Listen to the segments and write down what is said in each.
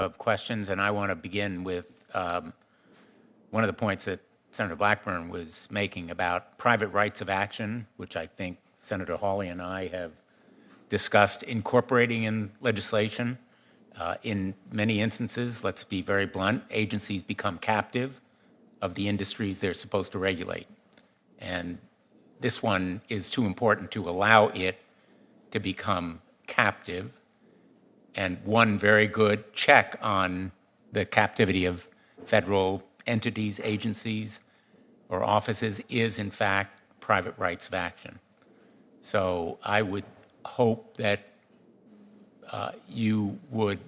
of questions, and I want to begin with one of the points that Senator Blackburn was making about private rights of action, which I think Senator Hawley and I have discussed incorporating in legislation. In many instances, let's be very blunt, agencies become captive of the industries they're supposed to regulate. And this one is too important to allow it to become captive. And one very good check on the captivity of federal entities, agencies, or offices is, in fact, private rights of action. So I would hope that you would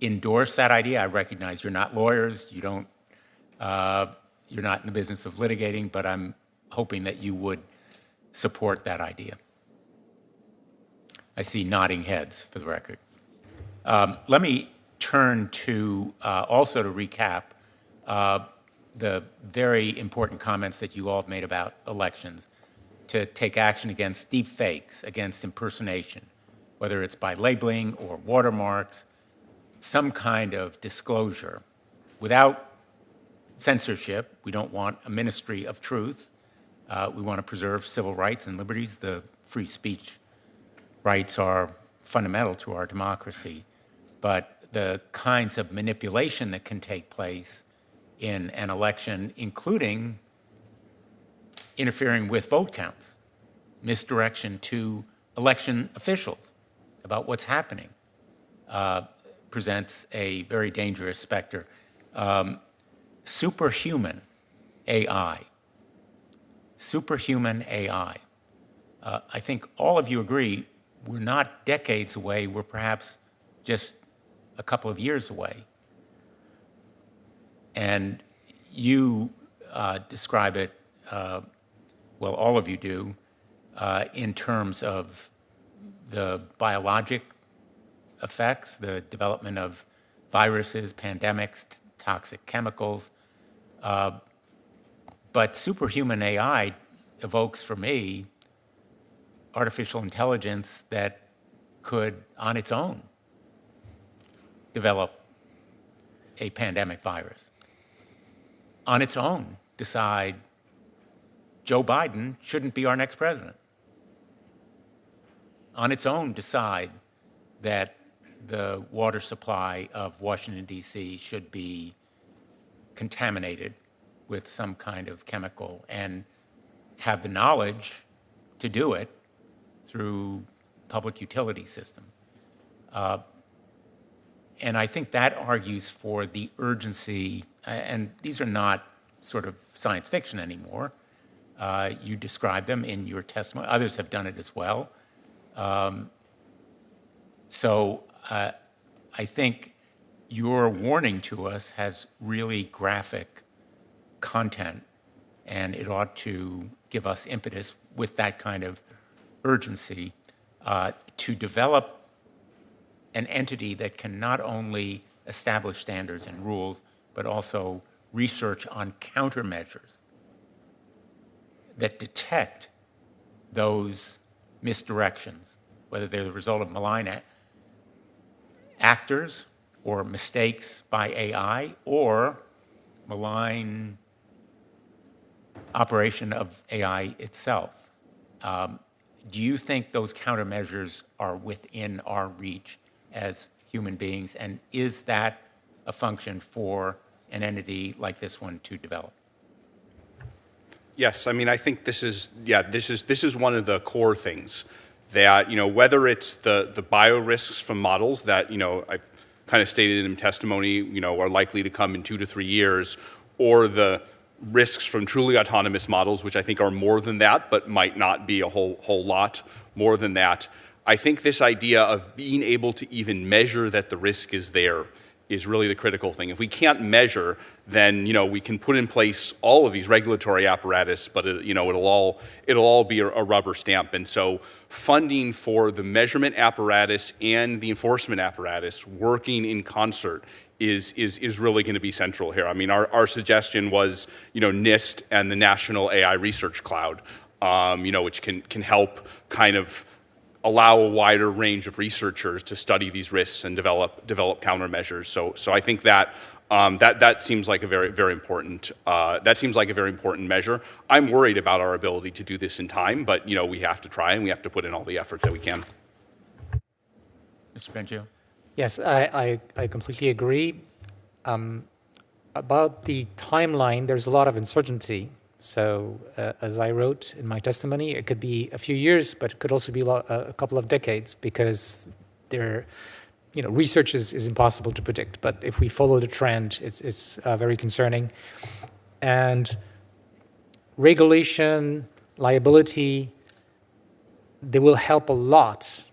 endorse that idea. I recognize you're not lawyers, you're not in the business of litigating, but I'm hoping that you would support that idea. I see nodding heads for the record. Let me turn to, also to recap, the very important comments that you all have made about elections, to take action against deep fakes, against impersonation, whether it's by labeling or watermarks, some kind of disclosure. Without censorship, we don't want a ministry of truth. We want to preserve civil rights and liberties. The free speech rights are fundamental to our democracy. But the kinds of manipulation that can take place in an election, including interfering with vote counts, misdirection to election officials about what's happening, presents a very dangerous specter. Superhuman AI. Superhuman AI. I think all of you agree we're not decades away, we're perhaps just a couple of years away. And you describe it, well, all of you do, in terms of the biologic effects, the development of viruses, pandemics, toxic chemicals. But superhuman AI evokes for me artificial intelligence that could, on its own, develop a pandemic virus. On its own, decide Joe Biden shouldn't be our next president. On its own, decide that the water supply of Washington, D.C. should be contaminated with some kind of chemical and have the knowledge to do it through public utility systems. And I think that argues for the urgency, and these are not sort of science fiction anymore. You describe them in your testimony. Others have done it as well. So I think your warning to us has really graphic content, and it ought to give us impetus with that kind of urgency to develop an entity that can not only establish standards and rules, but also research on countermeasures that detect those misdirections, whether they're the result of malign actors or mistakes by AI or malign operation of AI itself. Do you think those countermeasures are within our reach as human beings, and is that a function for an entity like this one to develop? Yes, I mean, I think this is one of the core things that, whether it's the bio risks from models that, I kind of stated in testimony, are likely to come in 2 to 3 years, or the risks from truly autonomous models, which I think are more than that, but might not be a whole lot more than that. I think this idea of being able to even measure that the risk is there is really the critical thing. If we can't measure, then we can put in place all of these regulatory apparatus, but it'll all be a rubber stamp. And so, funding for the measurement apparatus and the enforcement apparatus working in concert is really going to be central here. I mean, our suggestion was NIST and the National AI Research Cloud, which can help kind of allow a wider range of researchers to study these risks and develop countermeasures. So I think that that seems like a very important measure. I'm worried about our ability to do this in time, but we have to try and we have to put in all the effort that we can. Mr. Bengio? Yes, I completely agree. About the timeline, there's a lot of uncertainty. So as I wrote in my testimony, it could be a few years, but it could also be a couple of decades, because research is impossible to predict. But if we follow the trend, it's very concerning. And regulation, liability, they will help a lot.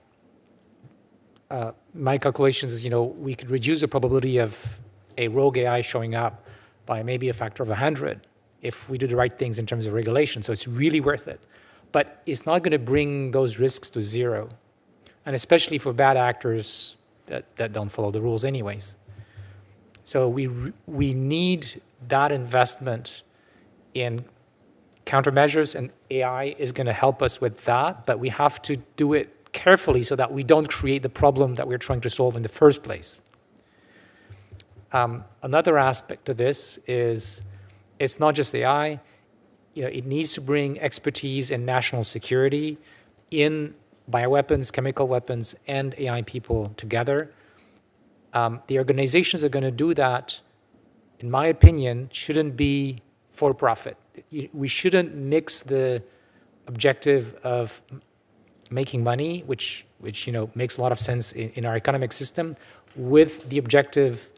My calculations is, we could reduce the probability of a rogue AI showing up by maybe a factor of 100 if we do the right things in terms of regulation. So it's really worth it. But it's not going to bring those risks to zero, and especially for bad actors that don't follow the rules anyways. So we need that investment in countermeasures, and AI is going to help us with that, but we have to do it carefully so that we don't create the problem that we're trying to solve in the first place. Another aspect of this is it's not just AI. It needs to bring expertise in national security, in bioweapons, chemical weapons, and AI people together. The organizations that are going to do that, in my opinion, shouldn't be for profit. We shouldn't mix the objective of making money, which makes a lot of sense in our economic system, with the objective,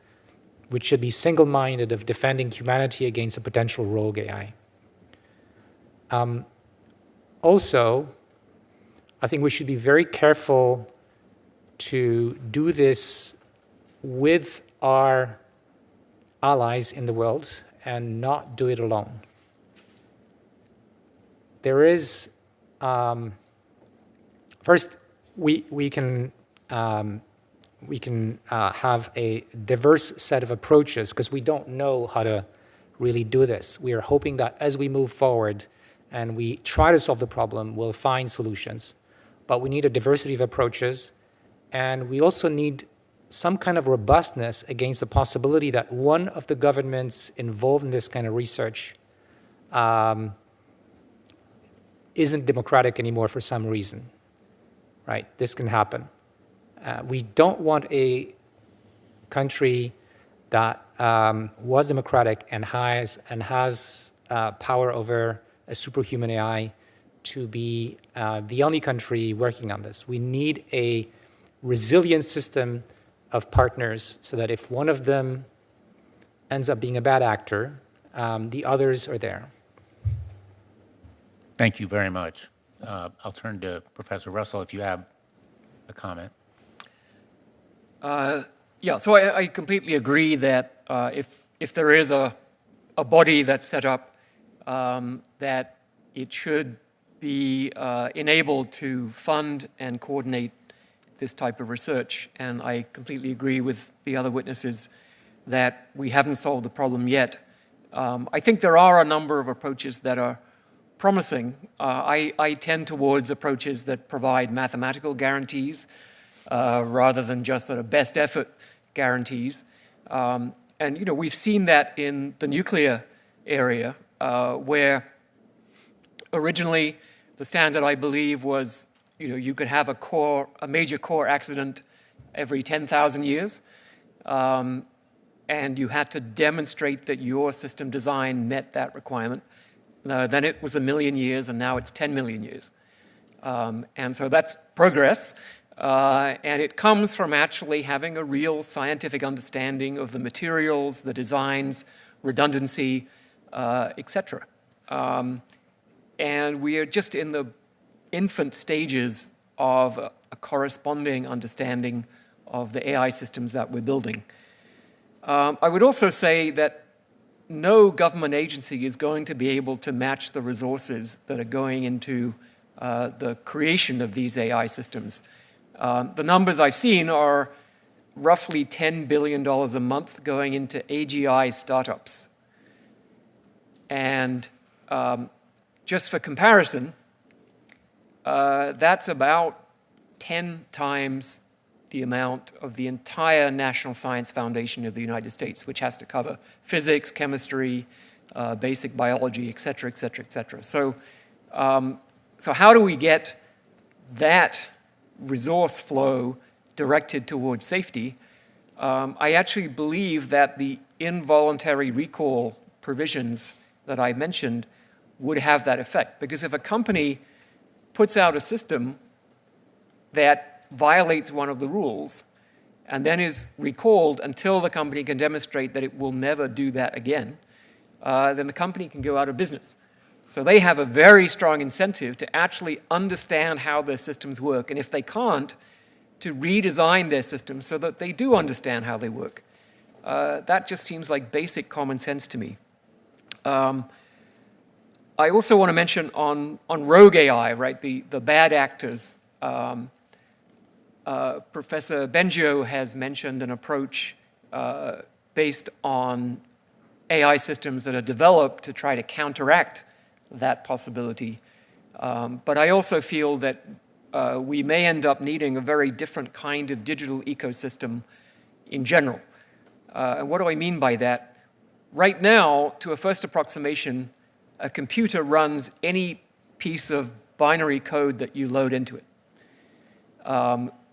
which should be single-minded, of defending humanity against a potential rogue AI. Also, I think we should be very careful to do this with our allies in the world and not do it alone. There is, first, we can have a diverse set of approaches, because we don't know how to really do this. We are hoping that as we move forward and we try to solve the problem, we'll find solutions. But we need a diversity of approaches, and we also need some kind of robustness against the possibility that one of the governments involved in this kind of research isn't democratic anymore for some reason, right? This can happen. We don't want a country that was democratic and has power over a superhuman AI to be the only country working on this. We need a resilient system of partners so that if one of them ends up being a bad actor, the others are there. Thank you very much. I'll turn to Professor Russell if you have a comment. Yeah, so I completely agree that if there is a body that's set up, that it should be enabled to fund and coordinate this type of research. And I completely agree with the other witnesses that we haven't solved the problem yet. I think there are a number of approaches that are promising. I tend towards approaches that provide mathematical guarantees rather than just sort of best effort guarantees. And we've seen that in the nuclear area, where originally the standard, I believe, was you could have a major core accident every 10,000 years, and you had to demonstrate that your system design met that requirement. Then it was 1 million years, and now it's 10 million years. And so that's progress. And it comes from actually having a real scientific understanding of the materials, the designs, redundancy, etc. And we are just in the infant stages of a corresponding understanding of the AI systems that we're building. I would also say that no government agency is going to be able to match the resources that are going into the creation of these AI systems. The numbers I've seen are roughly $10 billion a month going into AGI startups. And just for comparison, that's about 10 times the amount of the entire National Science Foundation of the United States, which has to cover physics, chemistry, basic biology, et cetera, et cetera, et cetera. So how do we get that resource flow directed towards safety? I actually believe that the involuntary recall provisions that I mentioned would have that effect. Because if a company puts out a system that violates one of the rules and then is recalled until the company can demonstrate that it will never do that again, then the company can go out of business. So they have a very strong incentive to actually understand how their systems work, and if they can't, to redesign their systems so that they do understand how they work. That just seems like basic common sense to me. I also want to mention on rogue AI, right, the bad actors. Professor Bengio has mentioned an approach based on AI systems that are developed to try to counteract that possibility. But I also feel that we may end up needing a very different kind of digital ecosystem in general. And what do I mean by that? Right now, to a first approximation, a computer runs any piece of binary code that you load into it.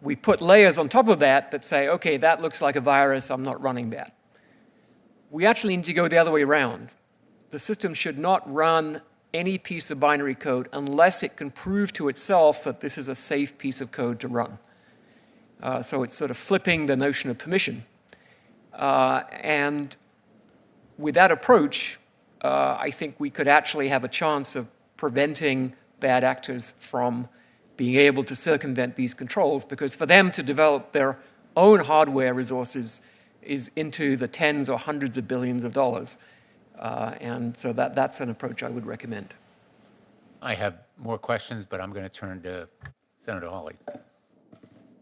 We put layers on top of that say, okay, that looks like a virus, I'm not running that. We actually need to go the other way around. The system should not run any piece of binary code unless it can prove to itself that this is a safe piece of code to run. So it's sort of flipping the notion of permission. And with that approach, I think we could actually have a chance of preventing bad actors from being able to circumvent these controls, because for them to develop their own hardware resources is into the tens or hundreds of billions of dollars. And so that's an approach I would recommend. I have more questions, but I'm going to turn to Senator Hawley.